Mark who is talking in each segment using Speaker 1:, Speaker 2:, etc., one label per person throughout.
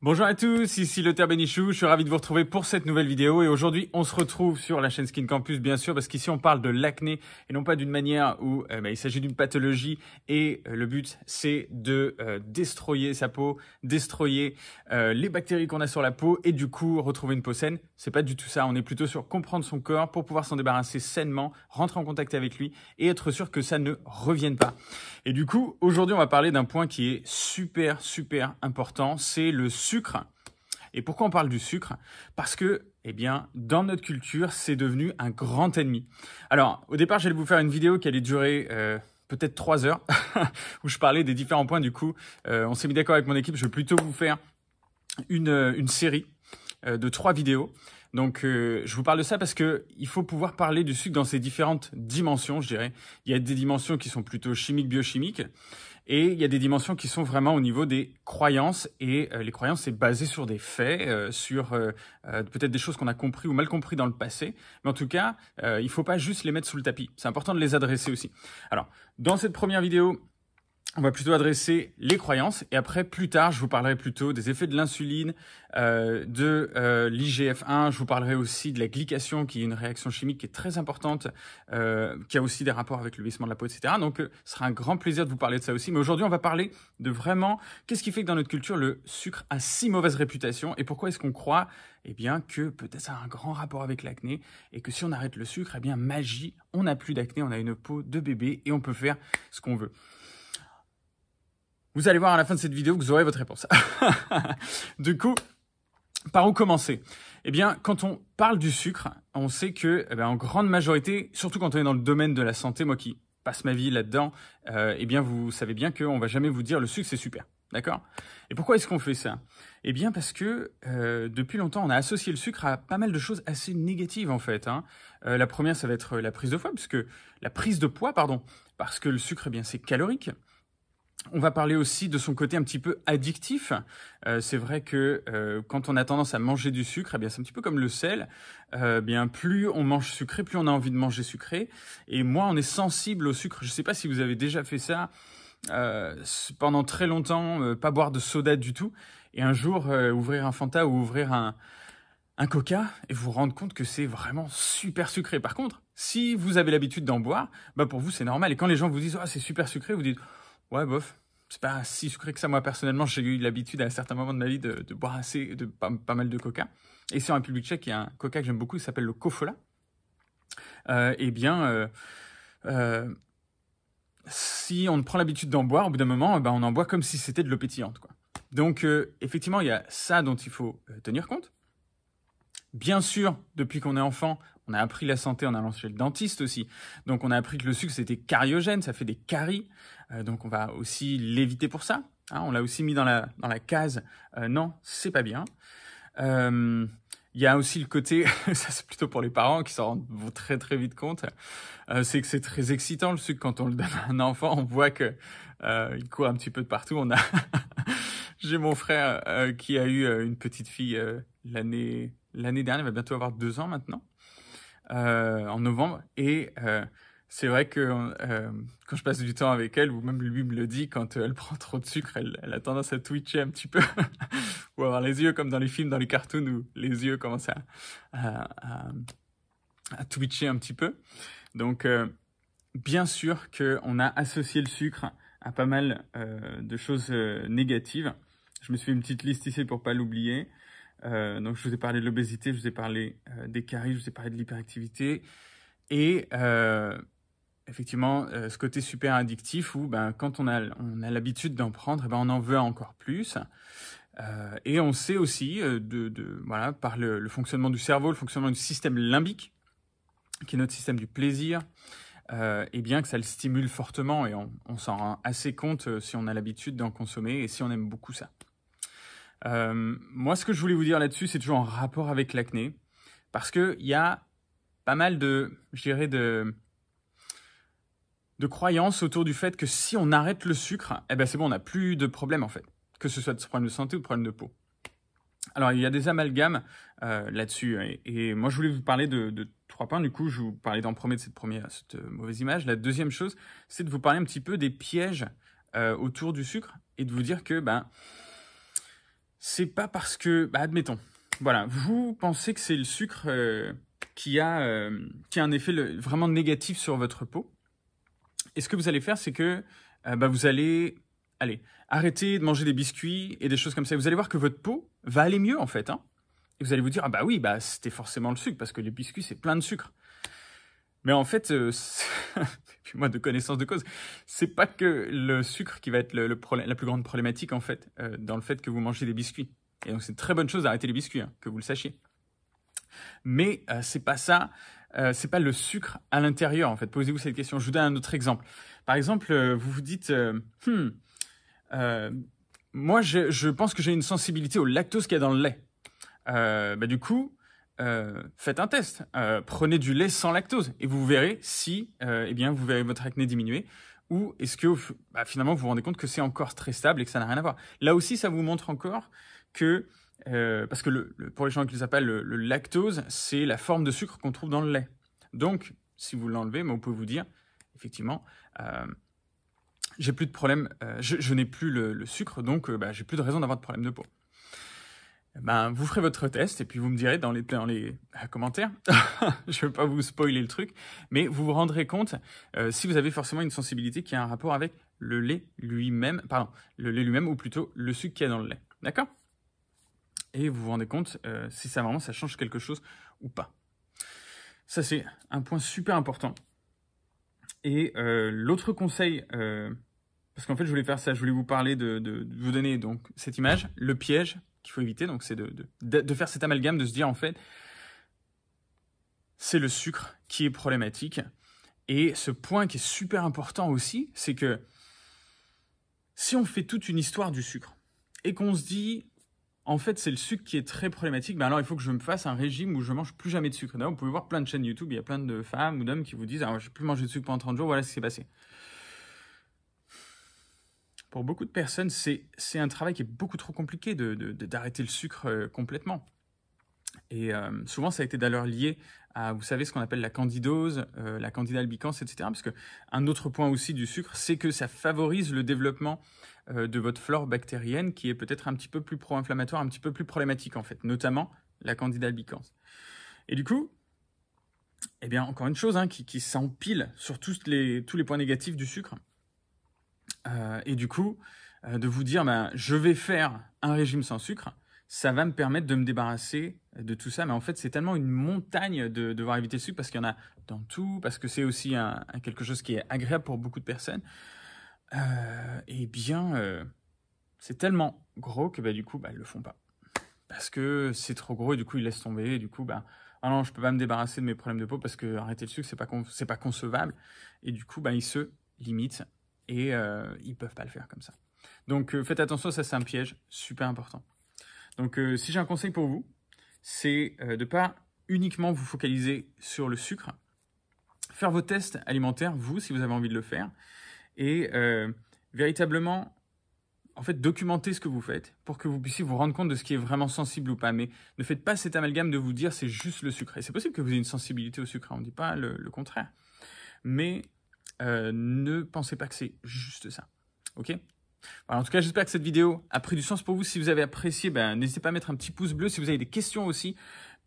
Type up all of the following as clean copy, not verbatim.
Speaker 1: Bonjour à tous, ici le Bénichou, je suis ravi de vous retrouver pour cette nouvelle vidéo et aujourd'hui on se retrouve sur la chaîne Skin Campus bien sûr parce qu'ici on parle de l'acné et non pas d'une manière où il s'agit d'une pathologie et le but c'est de destroyer sa peau, destroyer les bactéries qu'on a sur la peau et du coup retrouver une peau saine. C'est pas du tout ça, on est plutôt sur comprendre son corps pour pouvoir s'en débarrasser sainement, rentrer en contact avec lui et être sûr que ça ne revienne pas. Et du coup aujourd'hui on va parler d'un point qui est super important, c'est le sucre. Et pourquoi on parle du sucre? Parce que, dans notre culture, c'est devenu un grand ennemi. Alors, au départ, j'allais vous faire une vidéo qui allait durer peut-être 3 heures, où je parlais des différents points. Du coup, on s'est mis d'accord avec mon équipe. Je vais plutôt vous faire une série de 3 vidéos. Donc, je vous parle de ça parce que il faut pouvoir parler du sucre dans ses différentes dimensions, je dirais. Il y a des dimensions qui sont plutôt chimiques, biochimiques. Et il y a des dimensions qui sont vraiment au niveau des croyances. Et les croyances, c'est basé sur des faits, sur peut-être des choses qu'on a compris ou mal compris dans le passé. Mais en tout cas, il ne faut pas juste les mettre sous le tapis. C'est important de les adresser aussi. Alors, dans cette première vidéo, on va plutôt adresser les croyances et après, plus tard, je vous parlerai plutôt des effets de l'insuline, de l'IGF-1. Je vous parlerai aussi de la glycation, qui est une réaction chimique qui est très importante, qui a aussi des rapports avec le vieillissement de la peau, etc. Donc, ce sera un grand plaisir de vous parler de ça aussi. Mais aujourd'hui, on va parler de vraiment qu'est-ce qui fait que dans notre culture, le sucre a si mauvaise réputation et pourquoi est-ce qu'on croit que peut-être ça a un grand rapport avec l'acné et que si on arrête le sucre, magie, on n'a plus d'acné, on a une peau de bébé et on peut faire ce qu'on veut. Vous allez voir à la fin de cette vidéo que vous aurez votre réponse. Du coup, par où commencer? Quand on parle du sucre, on sait que, en grande majorité, surtout quand on est dans le domaine de la santé, moi qui passe ma vie là-dedans, vous savez bien qu'on va jamais vous dire le sucre c'est super. D'accord? Et pourquoi est-ce qu'on fait ça? Parce que depuis longtemps, on a associé le sucre à pas mal de choses assez négatives en fait. La première, ça va être la prise de poids, parce que le sucre, c'est calorique. On va parler aussi de son côté un petit peu addictif. C'est vrai que quand on a tendance à manger du sucre, c'est un petit peu comme le sel. Plus on mange sucré, plus on a envie de manger sucré. Et moins on est sensible au sucre. Je ne sais pas si vous avez déjà fait ça pendant très longtemps, pas boire de soda du tout. Et un jour, ouvrir un Fanta ou ouvrir un Coca et vous rendre compte que c'est vraiment super sucré. Par contre, si vous avez l'habitude d'en boire, pour vous c'est normal. Et quand les gens vous disent « Ah, c'est super sucré », vous dites « Ouais, bof, c'est pas si sucré que ça. » Moi, personnellement, j'ai eu l'habitude à un certain moment de ma vie de boire pas mal de Coca. Et ici en République tchèque, il y a un Coca que j'aime beaucoup, il s'appelle le Kofola. Si on prend l'habitude d'en boire, au bout d'un moment, on en boit comme si c'était de l'eau pétillante, quoi. Donc, effectivement, il y a ça dont il faut tenir compte. Bien sûr, depuis qu'on est enfant, on a appris la santé en allant chez le dentiste aussi. Donc, on a appris que le sucre, c'était cariogène, ça fait des caries. Donc, on va aussi l'éviter pour ça. On l'a aussi mis dans la case non, c'est pas bien. Il y a aussi le côté, ça c'est plutôt pour les parents qui s'en rendent très vite compte, c'est que c'est très excitant le sucre quand on le donne à un enfant. On voit que il court un petit peu de partout. J'ai mon frère qui a eu une petite fille l'année dernière, il va bientôt avoir 2 ans maintenant, en novembre. Et c'est vrai que quand je passe du temps avec elle, ou même lui me le dit, quand elle prend trop de sucre, elle a tendance à twitcher un petit peu, ou avoir les yeux comme dans les films, dans les cartoons, où les yeux commencent à twitcher un petit peu. Donc, bien sûr qu'on a associé le sucre à pas mal de choses négatives. Je me suis fait une petite liste ici pour pas l'oublier. Donc, je vous ai parlé de l'obésité, je vous ai parlé des caries, je vous ai parlé de l'hyperactivité. Et effectivement, ce côté super addictif où quand on a l'habitude d'en prendre, on en veut encore plus. Et on sait aussi, par le fonctionnement du cerveau, le fonctionnement du système limbique, qui est notre système du plaisir, que ça le stimule fortement et on s'en rend assez compte si on a l'habitude d'en consommer et si on aime beaucoup ça. Moi, ce que je voulais vous dire là-dessus, c'est toujours en rapport avec l'acné, parce qu'il y a pas mal de croyances autour du fait que si on arrête le sucre, c'est bon, on n'a plus de problème en fait, que ce soit de problème de santé ou de problème de peau. Alors, il y a des amalgames là-dessus, et moi, je voulais vous parler de 3 points. Du coup, je vous parlais d'en premier de cette mauvaise image. La deuxième chose, c'est de vous parler un petit peu des pièges autour du sucre et de vous dire que c'est pas parce que, bah, admettons, voilà, vous pensez que c'est le sucre qui a un effet vraiment négatif sur votre peau. Et ce que vous allez faire, c'est que bah, vous allez arrêter de manger des biscuits et des choses comme ça. Vous allez voir que votre peau va aller mieux en fait. Hein. Et vous allez vous dire, ah bah oui, bah, c'était forcément le sucre, parce que les biscuits, c'est plein de sucre. Mais en fait, puis moi, de connaissance de cause, c'est pas que le sucre qui va être la plus grande problématique, en fait, dans le fait que vous mangez des biscuits. Et donc, c'est une très bonne chose d'arrêter les biscuits, hein, que vous le sachiez. Mais c'est pas ça, c'est pas le sucre à l'intérieur, en fait. Posez-vous cette question. Je vous donne un autre exemple. Par exemple, vous vous dites, moi, je pense que j'ai une sensibilité au lactose qu'il y a dans le lait. Bah, du coup, faites un test. Prenez du lait sans lactose et vous verrez si eh bien, vous verrez votre acné diminuer ou est-ce que bah, finalement vous vous rendez compte que c'est encore très stable et que ça n'a rien à voir. Là aussi, ça vous montre encore que, parce que pour les gens qui s'appellent le lactose, c'est la forme de sucre qu'on trouve dans le lait. Donc, si vous l'enlevez, vous pouvez vous dire, effectivement, j'ai plus de problème, je n'ai plus le sucre, donc bah, j'ai plus de raison d'avoir de problème de peau. Ben, vous ferez votre test et puis vous me direz dans les commentaires. Je ne veux pas vous spoiler le truc, mais vous vous rendrez compte si vous avez forcément une sensibilité qui a un rapport avec le lait lui-même, ou plutôt le sucre qu'il y a dans le lait. D'accord? Et vous vous rendez compte si ça vraiment ça change quelque chose ou pas. Ça, c'est un point super important. Et l'autre conseil, parce qu'en fait, je voulais faire ça, je voulais vous parler de vous donner donc cette image, le piège qu'il faut éviter, donc c'est de faire cet amalgame, de se dire en fait, c'est le sucre qui est problématique. Et ce point qui est super important aussi, c'est que si on fait toute une histoire du sucre et qu'on se dit, en fait, c'est le sucre qui est très problématique, ben alors il faut que je me fasse un régime où je mange plus jamais de sucre. D'ailleurs, vous pouvez voir plein de chaînes YouTube, il y a plein de femmes ou d'hommes qui vous disent, ah, je n'ai plus mangé de sucre pendant 30 jours, voilà ce qui s'est passé. Pour beaucoup de personnes, c'est un travail qui est beaucoup trop compliqué d'arrêter le sucre complètement. Et souvent, ça a été d'ailleurs lié à, vous savez, ce qu'on appelle la candidose, la candida albicans, etc. Parce que un autre point aussi du sucre, c'est que ça favorise le développement de votre flore bactérienne qui est peut-être un petit peu plus pro-inflammatoire, un petit peu plus problématique en fait, notamment la candida albicans. Et du coup, eh bien, encore une chose hein, qui s'empile sur tous les points négatifs du sucre. Et du coup, de vous dire, ben, je vais faire un régime sans sucre, ça va me permettre de me débarrasser de tout ça. Mais en fait, c'est tellement une montagne de devoir éviter le sucre parce qu'il y en a dans tout, parce que c'est aussi quelque chose qui est agréable pour beaucoup de personnes. Eh bien, c'est tellement gros que bah, du coup, bah, ils ne le font pas. Parce que c'est trop gros et du coup, ils laissent tomber. Et du coup, bah, ah non, je ne peux pas me débarrasser de mes problèmes de peau parce que arrêter le sucre, c'est pas concevable. Et du coup, bah, ils se limitent. Et ils ne peuvent pas le faire comme ça. Donc, faites attention, ça c'est un piège super important. Donc, si j'ai un conseil pour vous, c'est de ne pas uniquement vous focaliser sur le sucre. Faire vos tests alimentaires, vous, si vous avez envie de le faire. Et véritablement, en fait, documenter ce que vous faites pour que vous puissiez vous rendre compte de ce qui est vraiment sensible ou pas. Mais ne faites pas cet amalgame de vous dire c'est juste le sucre. Et c'est possible que vous ayez une sensibilité au sucre, on ne dit pas le contraire. Mais ne pensez pas que c'est juste ça, ok? Alors, en tout cas, j'espère que cette vidéo a pris du sens pour vous. Si vous avez apprécié, ben, n'hésitez pas à mettre un petit pouce bleu. Si vous avez des questions aussi,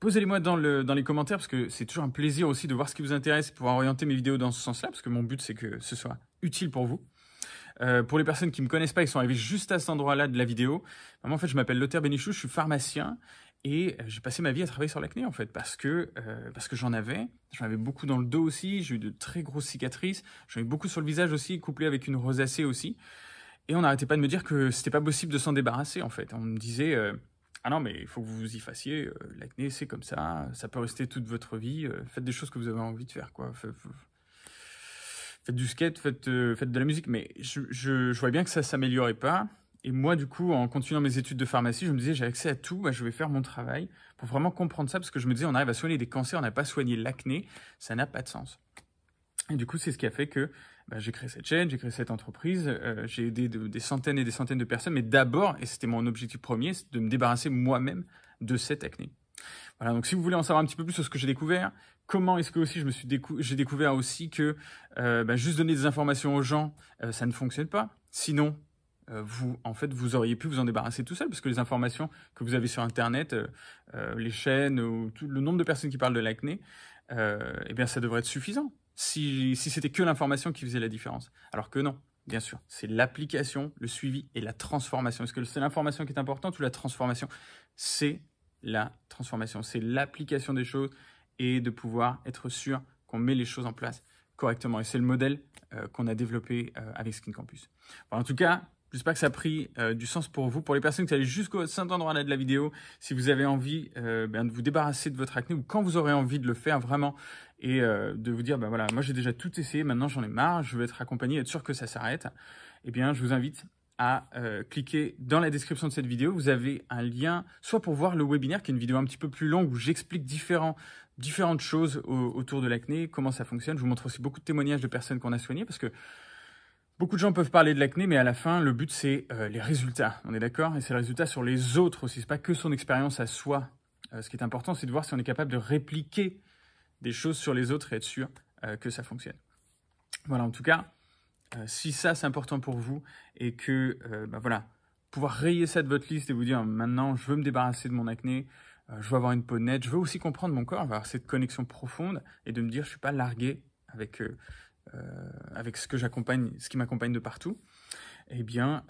Speaker 1: posez-les-moi dans les commentaires parce que c'est toujours un plaisir aussi de voir ce qui vous intéresse et pouvoir orienter mes vidéos dans ce sens-là parce que mon but, c'est que ce soit utile pour vous. Pour les personnes qui ne me connaissent pas, ils sont arrivés juste à cet endroit-là de la vidéo. Moi, en fait, je m'appelle Lothar Bénichou, je suis pharmacien et j'ai passé ma vie à travailler sur l'acné, en fait, parce que j'en avais beaucoup dans le dos aussi, j'ai eu de très grosses cicatrices, j'en ai eu beaucoup sur le visage aussi, couplé avec une rosacée aussi. Et on n'arrêtait pas de me dire que c'était pas possible de s'en débarrasser, en fait. On me disait, ah non, mais il faut que vous vous y fassiez, l'acné, c'est comme ça peut rester toute votre vie, faites des choses que vous avez envie de faire, quoi. Faites du skate, faites de la musique, mais je voyais bien que ça s'améliorait pas. Et moi, du coup, en continuant mes études de pharmacie, je me disais, j'ai accès à tout, bah, je vais faire mon travail pour vraiment comprendre ça, parce que je me disais, on arrive à soigner des cancers, on n'a pas soigné l'acné, ça n'a pas de sens. Et du coup, c'est ce qui a fait que bah, j'ai créé cette chaîne, j'ai créé cette entreprise, j'ai aidé des centaines et des centaines de personnes, mais d'abord, et c'était mon objectif premier, c'est de me débarrasser moi-même de cette acné. Voilà, donc si vous voulez en savoir un petit peu plus sur ce que j'ai découvert, comment est-ce que aussi j'ai découvert aussi que juste donner des informations aux gens, ça ne fonctionne pas. Sinon, vous auriez pu vous en débarrasser tout seul, parce que les informations que vous avez sur Internet, les chaînes, ou tout le nombre de personnes qui parlent de l'acné, eh bien, ça devrait être suffisant, si c'était que l'information qui faisait la différence. Alors que non, bien sûr, c'est l'application, le suivi et la transformation. Est-ce que c'est l'information qui est importante ou la transformation? C'est la transformation, c'est l'application des choses et de pouvoir être sûr qu'on met les choses en place correctement. Et c'est le modèle qu'on a développé avec Skin Campus. Bon, en tout cas, j'espère que ça a pris du sens pour vous. Pour les personnes qui allaient jusqu'au cet endroit-là de la vidéo, si vous avez envie de vous débarrasser de votre acné, ou quand vous aurez envie de le faire vraiment, et de vous dire, voilà, moi j'ai déjà tout essayé, maintenant j'en ai marre, je veux être accompagné, être sûr que ça s'arrête, eh bien je vous invite à cliquer dans la description de cette vidéo. Vous avez un lien, soit pour voir le webinaire, qui est une vidéo un petit peu plus longue, où j'explique différentes choses autour de l'acné, comment ça fonctionne. Je vous montre aussi beaucoup de témoignages de personnes qu'on a soignées, parce que beaucoup de gens peuvent parler de l'acné, mais à la fin, le but, c'est les résultats. On est d'accord? Et c'est le résultat sur les autres aussi. Ce n'est pas que son expérience à soi. Ce qui est important, c'est de voir si on est capable de répliquer des choses sur les autres et être sûr que ça fonctionne. Voilà, en tout cas, si ça, c'est important pour vous et que, voilà, pouvoir rayer ça de votre liste et vous dire, maintenant, je veux me débarrasser de mon acné, je veux avoir une peau nette, je veux aussi comprendre mon corps, avoir cette connexion profonde et de me dire, je ne suis pas largué avec ce qui m'accompagne de partout, eh bien,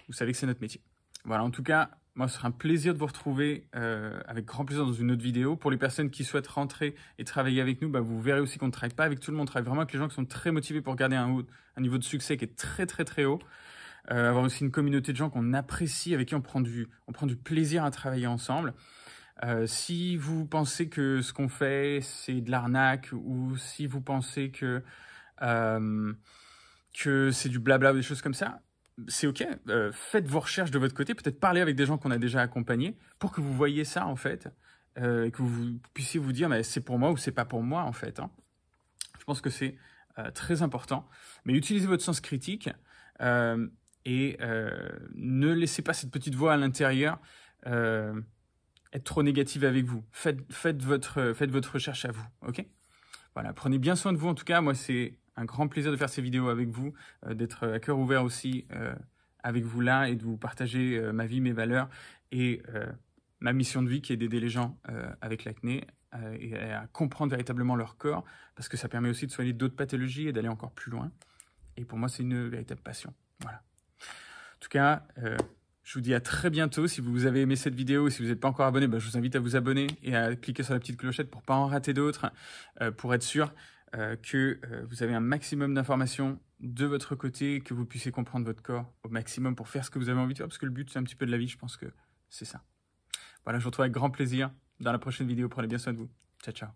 Speaker 1: vous savez que c'est notre métier. Voilà, en tout cas, moi, ce sera un plaisir de vous retrouver avec grand plaisir dans une autre vidéo. Pour les personnes qui souhaitent rentrer et travailler avec nous, vous verrez aussi qu'on ne travaille pas avec tout le monde. On travaille vraiment avec les gens qui sont très motivés pour garder un niveau de succès qui est très, très, très haut. Avoir aussi une communauté de gens qu'on apprécie, avec qui on prend du plaisir à travailler ensemble. Si vous pensez que ce qu'on fait, c'est de l'arnaque, ou si vous pensez que c'est du blabla ou des choses comme ça, c'est OK. Faites vos recherches de votre côté, peut-être parler avec des gens qu'on a déjà accompagnés pour que vous voyiez ça, en fait, et que vous puissiez vous dire, mais c'est pour moi ou c'est pas pour moi, en fait. Hein. Je pense que c'est très important. Mais utilisez votre sens critique et ne laissez pas cette petite voix à l'intérieur être trop négative avec vous. Faites votre recherche à vous, OK? Voilà, prenez bien soin de vous. En tout cas, moi, c'est un grand plaisir de faire ces vidéos avec vous, d'être à cœur ouvert aussi avec vous là et de vous partager ma vie, mes valeurs et ma mission de vie qui est d'aider les gens avec l'acné et à comprendre véritablement leur corps, parce que ça permet aussi de soigner d'autres pathologies et d'aller encore plus loin. Et pour moi, c'est une véritable passion. Voilà. En tout cas, je vous dis à très bientôt. Si vous avez aimé cette vidéo et si vous n'êtes pas encore abonné, je vous invite à vous abonner et à cliquer sur la petite clochette pour ne pas en rater d'autres, pour être sûr que vous avez un maximum d'informations de votre côté, que vous puissiez comprendre votre corps au maximum pour faire ce que vous avez envie de faire, parce que le but, c'est un petit peu de la vie, je pense que c'est ça. Voilà, je vous retrouve avec grand plaisir dans la prochaine vidéo. Prenez bien soin de vous. Ciao, ciao.